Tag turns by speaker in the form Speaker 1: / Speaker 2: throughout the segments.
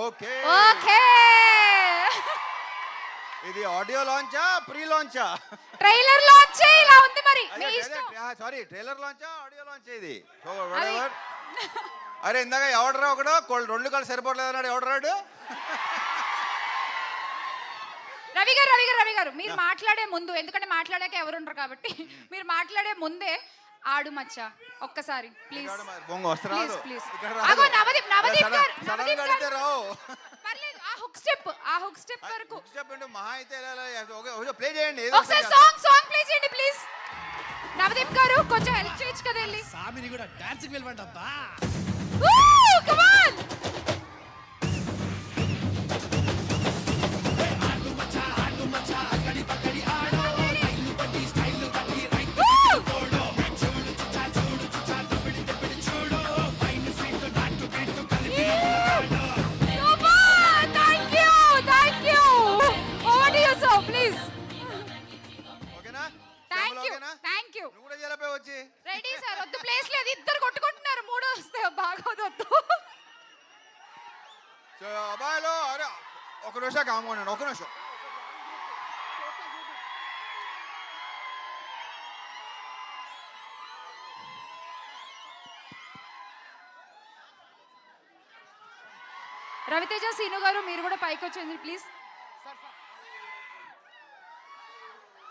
Speaker 1: Okay
Speaker 2: okay
Speaker 1: ఇది audio లాంచా pre లాంచా
Speaker 2: trailer launch ఇలా ఉంది మరి మీ ఇష్టం.
Speaker 1: సారీ ట్రైలర్ లాంచా ఆడియో లాంచ్ ఇది సో
Speaker 2: అది-
Speaker 1: whatever. అరే ఇందాక ఎవడరా ఒకడు రెండు కాళ్ళు సరిపోవట్లేదు అన్నాడు ఎవడరాడు
Speaker 2: రవి గారు మీరు మాట్లాడే ముందు, ఎందుకంటే మాట్లాడాక ఎవరు ఉండరు కాబట్టి మీరు మాట్లాడే ముందే ఆడు మచ్చా ఒక్కసారి ప్లీజ్
Speaker 1: బొంగ వస్త్రాలు
Speaker 2: ప్లీజ్
Speaker 1: ఇక్కడ
Speaker 2: అగో నవదీప్ గారు
Speaker 1: సడన్ గా అడిగితే రావు
Speaker 2: పర్లేదు ఆ హుక్ స్టెప్ వరకు
Speaker 1: చెప్పండి మహా అయితే ప్లే చేయండి
Speaker 2: ఒకసారి సాంగ్ ప్లే చేయండి ప్లీజ్. నవదీప్ గారు కొంచెం హెల్ప్ చేయొచ్చు కదా వెళ్ళి.
Speaker 3: సామిని కూడా డాన్స్ కి వెళ్ళండి అబ్బా.
Speaker 2: కమ్ ఆన్
Speaker 1: ఓకేనా
Speaker 2: థ్యాంక్ యూ.
Speaker 1: నువ్వు కూడా చేయలేకపోయి వచ్చి
Speaker 2: రెడీ సార్, వద్దు ప్లేస్ లేదు, ఇద్దరు కొట్టుకుంటున్నారు, మూడో వస్తే బాగోదొద్దు.
Speaker 1: సో అబ్బాయిలు అరే ఒక నిమిషం కామన్నాను ఒక నిమిషం
Speaker 2: రవితేజ సీను గారు మీరు కూడా పైకి వచ్చేయండి ప్లీజ్.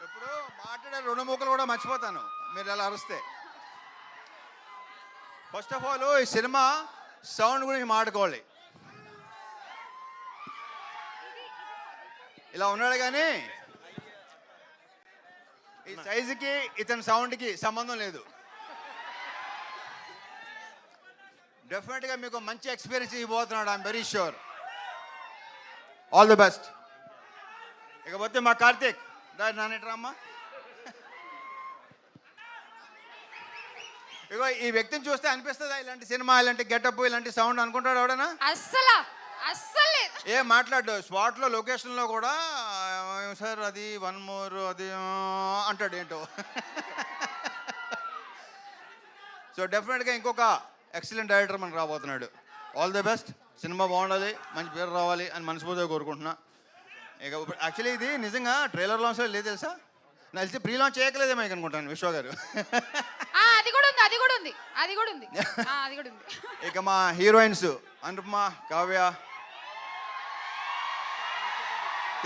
Speaker 1: ఎప్పుడు మాట్లాడే రెండు ముక్కలు కూడా మర్చిపోతాను మీరు ఎలా అరుస్తే. ఫస్ట్ ఆఫ్ ఆల్ ఈ సినిమా సౌండ్ గురించి మాట్లాడుకోవాలి. ఇలా ఉన్నాడు కానీ ఈ సైజుకి ఇతని సౌండ్కి సంబంధం లేదు. డెఫినెట్గా మీకు మంచి ఎక్స్పీరియన్స్ ఇవ్వబోతున్నాడు. I'm very sure. All the best. ఇకపోతే మా కార్తీక్ నానేట్రమ్మా ఇగో ఈ వ్యక్తిని చూస్తే అనిపిస్తుందా ఇలాంటి సినిమా ఇలాంటి గెటప్ ఇలాంటి సౌండ్ అనుకుంటాడు ఎవడనా?
Speaker 2: అస్సలు
Speaker 1: ఏ మాట్లాడు స్పాట్లో లొకేషన్లో కూడా సార్ అది వన్ మోర్ అది అంటాడు ఏంటో. సో డెఫినెట్గా ఇంకొక ఎక్సలెంట్ డైరెక్టర్ మనకు రాబోతున్నాడు. All the best. సినిమా బాగుండాలి, మంచి పేరు రావాలి అని మనస్ఫూర్తిగా కోరుకుంటున్నా. ఇక యాక్చువల్లీ ఇది నిజంగా ట్రైలర్ లాంచ్ లేదు తెలుసా, నాకు తెలిసి ప్రీ లాంచ్ చేయకలేదేమో అనుకుంటాను విశ్వ గారు.
Speaker 2: అది కూడా ఉంది.
Speaker 1: ఇక మా హీరోయిన్స్ అనుపమ, కావ్య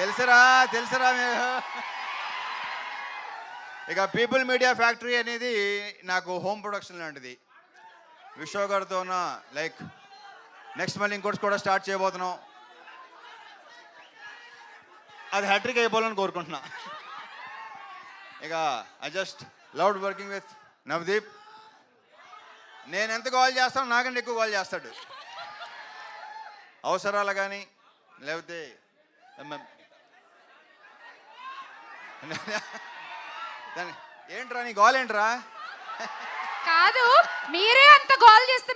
Speaker 1: తెలుసరా మీరు. ఇక పీపుల్ మీడియా ఫ్యాక్టరీ అనేది నాకు హోమ్ ప్రొడక్షన్ లాంటిది. విశ్వ గారితో లైక్ నెక్స్ట్ మళ్ళీ ఇంకోటి కూడా స్టార్ట్ చేయబోతున్నాం. అది హ్యాట్రిక్ అయిపోవాలని కోరుకుంటున్నా. ఇక I just loved working with Navdeep. నేను ఎంత కాల్ చేస్తానో నాకంటే ఎక్కువ కాల్ చేస్తాడు. అవసరాలు కానీ లేకపోతే ఏంట్రా నీ గోల్ ఏంట్రా?
Speaker 2: కాదు మీరే అంత గోల్ చేస్తే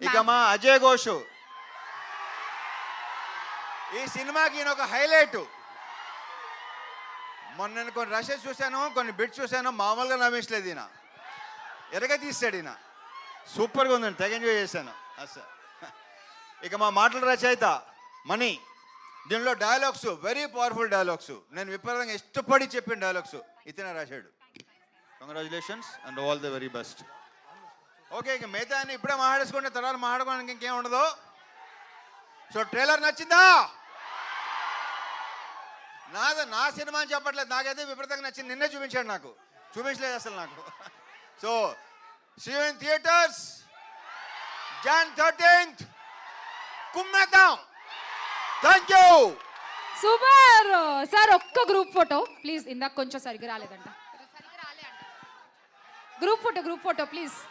Speaker 1: ఇక మా అజయ్ ఘోష్ ఈ సినిమాకి ఈయన ఒక హైలైట్. మొన్న నేను కొన్ని రషెస్ చూశాను, కొన్ని బిట్స్ చూశాను, మామూలుగా నవ్వించలేదు. ఈయన ఎరగ తీస్తాడు. ఈయన సూపర్గా ఉందండి, తెగ ఎంజాయ్ చేశాను అసలు. ఇక మా మాటల రచయిత మణి. దీనిలో డైలాగ్స్ వెరీ పవర్ఫుల్ డైలాగ్స్, నేను విపరీతంగా ఇష్టపడి చెప్పిన డైలాగ్స్ ఇతనే రాశాడు. Congratulations and all the very best. Okay ఇక మిగతా అన్ని ఇప్పుడే మాట్లాడేసుకుంటే తర్వాత మాట్లాడుకోవడానికి ఇంకేం ఉండదు. సో ట్రైలర్ నచ్చిందా? నా సినిమా అని చెప్పట్లేదు, నాకైతే విపరీతంగా నచ్చింది. నిన్నే చూపించాడు, నాకు చూపించలేదు అసలు నాకు. So see you in theatres Jan 13th. కుమ్మేద్దాం. Thank you.
Speaker 2: Super sir. ఒక్క గ్రూప్ ఫోటో ప్లీజ్. ఇందాక కొంచెం సరిగ్గా రాలేదంట. Group photo please.